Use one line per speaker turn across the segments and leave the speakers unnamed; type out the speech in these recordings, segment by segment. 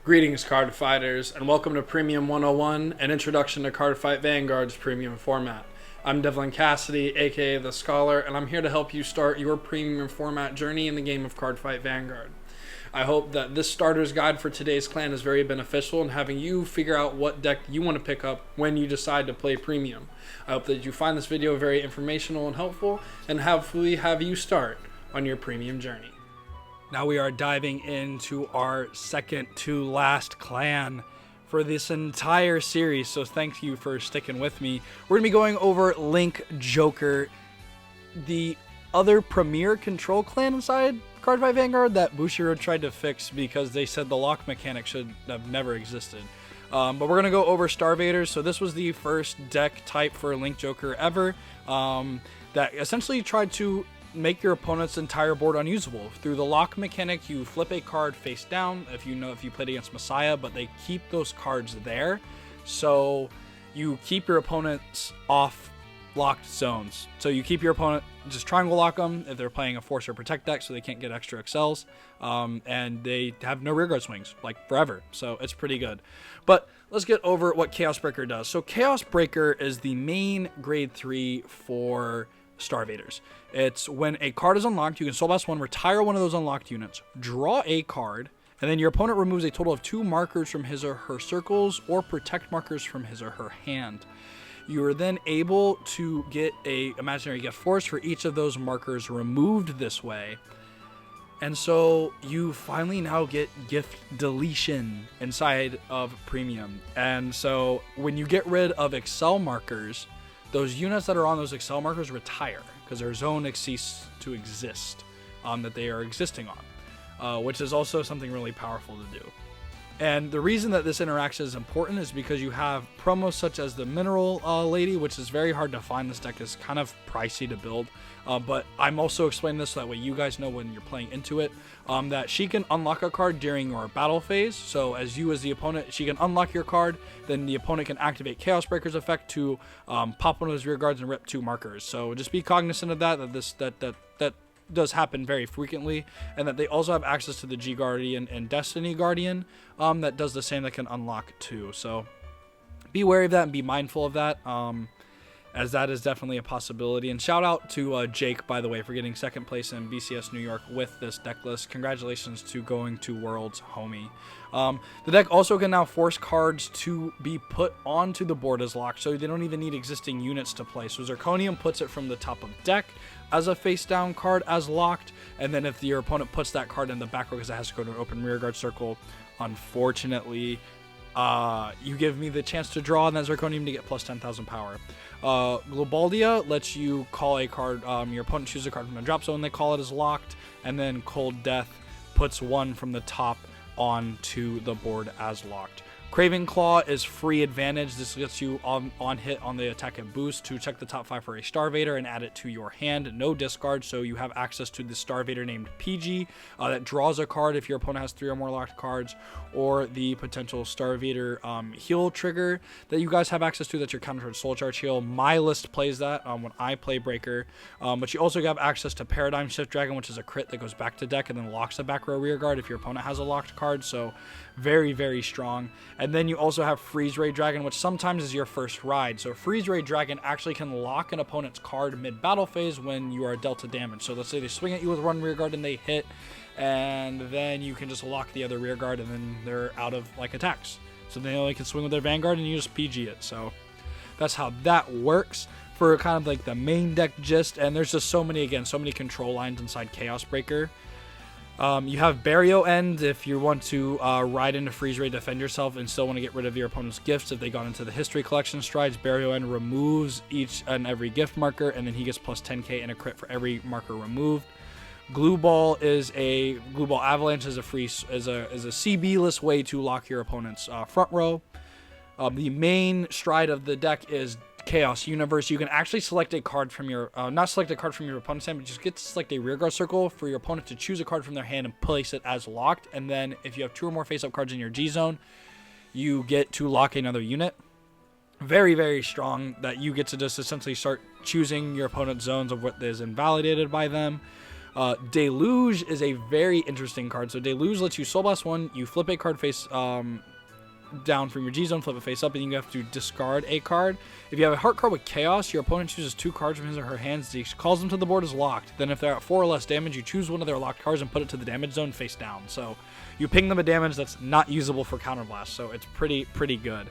Greetings, card fighters, and welcome to Premium 101, an introduction to Cardfight Vanguard's premium format. I'm Devlin Cassidy, aka The Scholar, and I'm here to help you start your premium format journey in the game of Cardfight Vanguard. I hope that this starter's guide for today's clan is very beneficial in having you figure out what deck you want to pick up when you decide to play premium. I hope that you find this video very informational and helpful, and hopefully have you start on your premium journey. Now we are diving into our second to last clan for this entire series, so thank you for sticking with me. We're going to be going over Link Joker, the other premier control clan inside Cardfight Vanguard that Bushiroad tried to fix because they said the lock mechanic should have never existed. But we're going to go over Star Vaders. So this was the first deck type for Link Joker ever that essentially tried to make your opponent's entire board unusable. Through the lock mechanic, you flip a card face down if you played against Messiah, but they keep those cards there. So you keep your opponents off locked zones. So you keep your opponent, just triangle lock them if they're playing a force or protect deck so they can't get extra excels. And they have no rearguard swings, like forever. So it's pretty good. But let's get over what Chaos Breaker does. So Chaos Breaker is the main grade 3 for Star Vaders. It's when a card is unlocked, you can Soul Blast 1, retire one of those unlocked units, draw a card, and then your opponent removes a total of 2 markers from his or her circles or protect markers from his or her hand. You are then able to get a imaginary gift force for each of those markers removed this way. And so you finally now get gift deletion inside of Premium. And so when you get rid of Excel markers, those units that are on those Excel markers retire because their zone ceases to exist that they are existing on, which is also something really powerful to do. And the reason that this interaction is important is because you have promos such as the Mineral Lady, which is very hard to find. This deck is kind of pricey to build, but I'm also explaining this so that way you guys know when you're playing into it, that she can unlock a card during your battle phase. So as the opponent, she can unlock your card, then the opponent can activate Chaos Breaker's effect to pop one of his rear guards and rip 2 markers. So just be cognizant of that that does happen very frequently, and that they also have access to the G Guardian and Destiny Guardian that does the same, that can unlock too. So be wary of that and be mindful of that, as that is definitely a possibility. And shout out to Jake, by the way, for getting second place in BCS New York with this deck list. Congratulations to going to Worlds, homie. The deck also can now force cards to be put onto the board as locked, so they don't even need existing units to play. So Zirconium puts it from the top of deck as a face down card as locked, and then if your opponent puts that card in the back row because it has to go to an open rearguard circle, unfortunately you give me the chance to draw on that Zirconium to get plus 10,000 power. Globaldia lets you call a card, your opponent chooses a card from the drop zone, they call it as locked, and then Cold Death puts one from the top onto the board as locked. Craven Claw is free advantage. This gets you on hit on the attack and boost to check the top 5 for a Star Vader and add it to your hand. No discard, so you have access to the Star Vader named PG that draws a card if your opponent has 3 or more locked cards, or the potential Star Vader heal trigger that you guys have access to that's your counter to Soul Charge heal. My list plays that when I play Breaker, but you also have access to Paradigm Shift Dragon, which is a crit that goes back to deck and then locks the back row rear guard if your opponent has a locked card, so very, very strong. And then you also have Freeze Ray Dragon, which sometimes is your first ride. So Freeze Ray Dragon actually can lock an opponent's card mid-battle phase when you are dealt a damage. So let's say they swing at you with one rear guard and they hit, and then you can just lock the other rear guard and then they're out of like attacks. So they only can swing with their Vanguard and you just PG it. So that's how that works for kind of like the main deck gist. And there's just so many control lines inside Chaos Breaker. You have Burial End if you want to ride into Freeze Ray, defend yourself, and still want to get rid of your opponent's gifts. If they got into the History Collection strides, Burial End removes each and every gift marker, and then he gets plus 10k and a crit for every marker removed. Glue Ball Avalanche is a CB-less way to lock your opponent's front row. The main stride of the deck is Chaos Universe. You can actually select a card from your not select a card from your opponent's hand, but just get to select a rearguard circle for your opponent to choose a card from their hand and place it as locked. And then if you have 2 or more face-up cards in your G zone, you get to lock another unit. Very, very strong that you get to just essentially start choosing your opponent's zones of what is invalidated by them.
Deluge is a very interesting card. So Deluge lets you Soul Blast 1, you flip a card face down from your G-Zone, flip it face up, and you have to discard a card. If you have a heart card with Chaos, your opponent chooses 2 cards from his or her hands, he calls them to the board as locked. Then if they're at 4 or less damage, you choose one of their locked cards and put it to the damage zone face down. So you ping them a damage that's not usable for counterblast, so it's pretty good.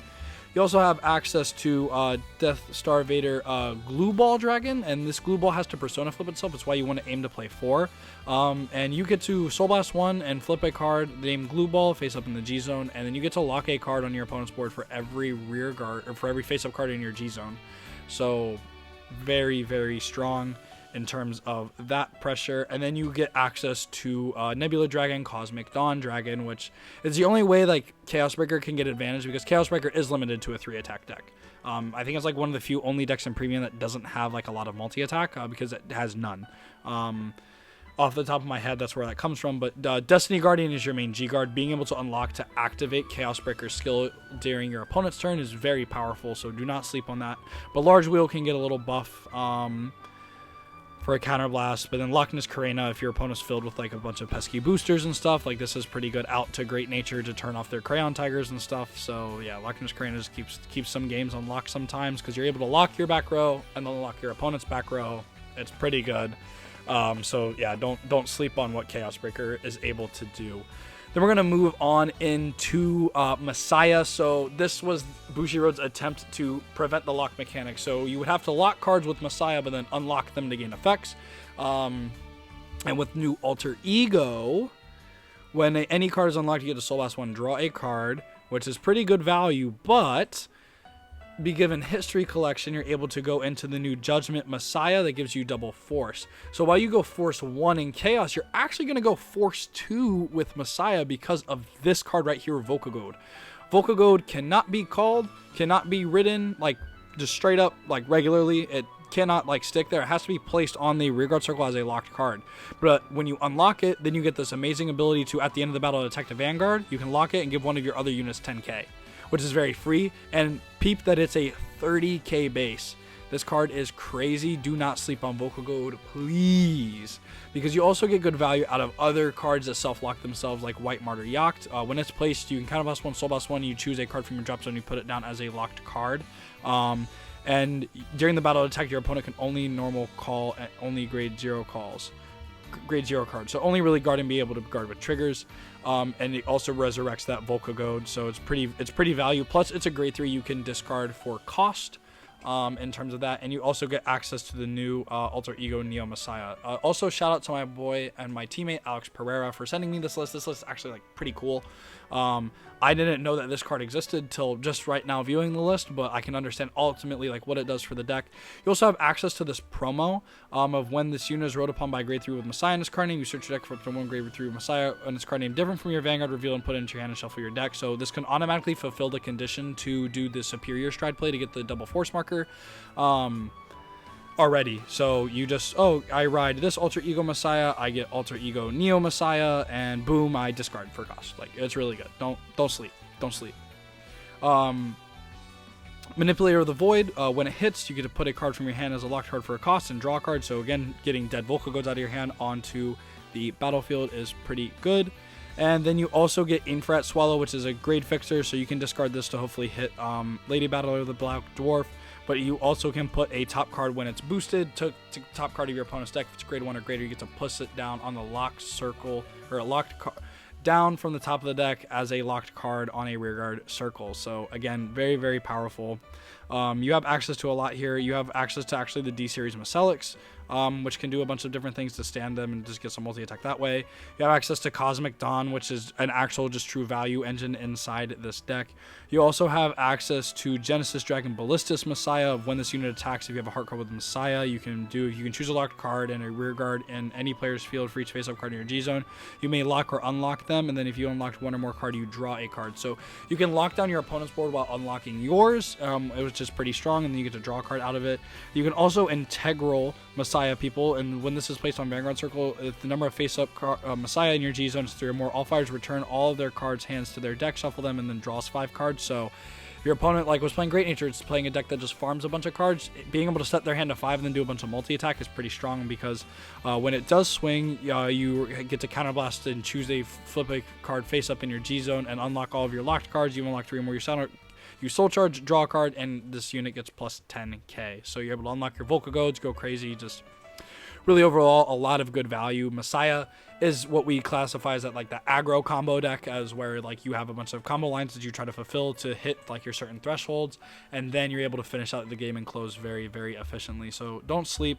You also have access to Death Star Vader Glue Ball Dragon, and this Glue Ball has to Persona flip itself. It's why you want to aim to play 4. And you get to Soul Blast 1 and flip a card named Glue Ball face up in the G Zone, and then you get to lock a card on your opponent's board for every rear guard or for every face up card in your G Zone. So very strong in terms of that pressure. And then you get access to Nebula Dragon, Cosmic Dawn Dragon, which is the only way like Chaos Breaker can get advantage, because Chaos Breaker is limited to a 3 attack deck. I think it's like one of the few only decks in Premium that doesn't have like a lot of multi-attack because it has none. Off the top of my head, that's where that comes from. But Destiny Guardian is your main G-Guard. Being able to unlock to activate Chaos Breaker's skill during your opponent's turn is very powerful, so do not sleep on that. But Large Wheel can get a little buff for a counterblast, but then Loch Ness Karena, if your opponent's filled with like a bunch of pesky boosters and stuff, like this is pretty good out to Great Nature to turn off their Crayon Tigers and stuff. So yeah, Loch Ness Karena just keeps some games unlocked sometimes because you're able to lock your back row and then lock your opponent's back row. It's pretty good. So yeah, don't sleep on what Chaos Breaker is able to do. Then we're going to move on into Messiah. So this was Bushiroad's attempt to prevent the lock mechanic. So you would have to lock cards with Messiah, but then unlock them to gain effects. And with new Alter Ego, when any card is unlocked, you get to Soul Blast 1, draw a card, which is pretty good value, but be given History Collection, you're able to go into the new Judgment Messiah that gives you double Force. So while you go Force 1 in Chaos, you're actually going to go Force 2 with Messiah because of this card right here, Volcagode. Volcagode cannot be called, cannot be written like just straight up like regularly. It cannot like stick there. It has to be placed on the rearguard circle as a locked card. But when you unlock it, then you get this amazing ability to, at the end of the battle, attack the Vanguard. You can lock it and give one of your other units 10k. Which is very free, and peep that it's a 30k base. This card is crazy. Do not sleep on Volcagode, please, because you also get good value out of other cards that self-lock themselves, like White Martyr Yacht. When it's placed, you can counterblast 1, Soul Blast 1, you choose a card from your drop zone, you put it down as a locked card. And during the battle attack, your opponent can only normal call and only grade 0 calls. Grade 0 card, so only really guard and be able to guard with triggers, and it also resurrects that Volcagode, so it's pretty value. Plus it's a grade 3 you can discard for cost in terms of that, and you also get access to the new Alter Ego Neo Messiah. Also shout out to my boy and my teammate Alex Pereira for sending me this list. This list is actually like pretty cool. I didn't know that this card existed till just right now viewing the list, but I can understand ultimately like what it does for the deck. You also have access to this promo of when this unit is rolled upon by grade 3 with Messiah in its card name. You search your deck for up to 1 grade 3 with Messiah and its card name different from your Vanguard, reveal and put it into your hand and shuffle your deck. So this can automatically fulfill the condition to do the Superior Stride play to get the double Force marker already. So you just, I ride this Alter Ego Messiah, I get Alter Ego Neo Messiah, and boom, I discard for cost. Like, it's really good. Don't sleep. Manipulator of the Void, when it hits, you get to put a card from your hand as a locked card for a cost and draw a card. So again, getting dead Volcagodes out of your hand onto the battlefield is pretty good. And then you also get Infrared Swallow, which is a grade fixer, so you can discard this to hopefully hit Lady Battler of the Black Dwarf. But you also can put a top card when it's boosted to top card of your opponent's deck. If it's grade 1 or greater, you get to push it down on the locked circle, or a locked card down from the top of the deck as a locked card on a rearguard circle. So again, very powerful. You have access to a lot here. You have access to actually the D-Series Macellix, which can do a bunch of different things to stand them and just get some multi-attack that way. You have access to Cosmic Dawn, which is an actual just true value engine inside this deck. You also have access to Genesis Dragon Ballistus Messiah. When this unit attacks, if you have a heart card with Messiah, you can choose a locked card and a rear guard in any player's field for each face-up card in your G-Zone. You may lock or unlock them, and then if you unlocked one or more card, you draw a card. So you can lock down your opponent's board while unlocking yours, which is pretty strong, and then you get to draw a card out of it. You can also Integral Messiah Messiah people, and when this is placed on Vanguard Circle, if the number of face-up Messiah in your G zone is 3 or more, all fighters return all of their cards' hands to their deck, shuffle them, and then draws 5 cards. So if your opponent was playing Great Nature, it's playing a deck that just farms a bunch of cards, being able to set their hand to 5 and then do a bunch of multi-attack is pretty strong, because when it does swing, you get to counterblast and choose a flip a card face-up in your G zone and unlock all of your locked cards. You unlock 3 or more, you soul charge, draw a card, and this unit gets plus 10k. So you're able to unlock your Volcagodes, go crazy, just really overall a lot of good value. Messiah is what we classify as that the aggro combo deck, as where you have a bunch of combo lines that you try to fulfill to hit your certain thresholds, and then you're able to finish out the game and close very, very efficiently. So don't sleep.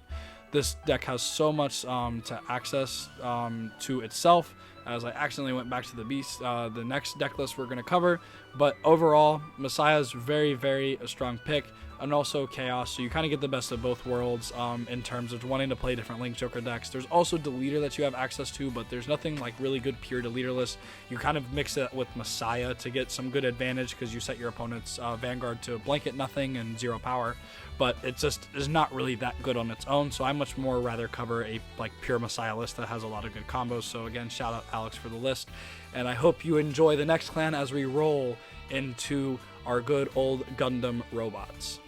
This deck has so much to access to itself. As I accidentally went back to the beast, the next deck list we're going to cover. But overall, Messiah is very, very a strong pick, and also Chaos, so you kind of get the best of both worlds in terms of wanting to play different Link Joker decks. There's also Deleter that you have access to, but there's nothing really good pure Deleter list. You kind of mix it with Messiah to get some good advantage, because you set your opponent's Vanguard to blanket nothing and 0 power, but it just is not really that good on its own. So I much more rather cover a pure Messiah list that has a lot of good combos. So again, shout out Alex for the list, and I hope you enjoy the next clan as we roll into our good old Gundam robots.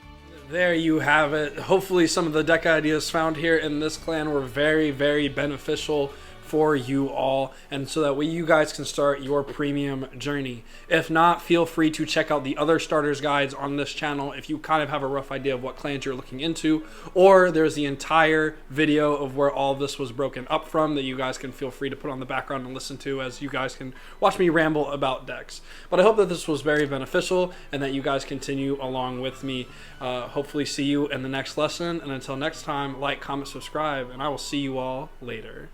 There you have it. Hopefully some of the deck ideas found here in this clan were very, very beneficial for you all, and so that way you guys can start your premium journey. If not, feel free to check out the other starters guides on this channel if you kind of have a rough idea of what clans you're looking into, or there's the entire video of where all this was broken up from that you guys can feel free to put on the background and listen to, as you guys can watch me ramble about decks. But I hope that this was very beneficial and that you guys continue along with me. Hopefully see you in the next lesson, and until next time, like, comment, subscribe, and I will see you all later.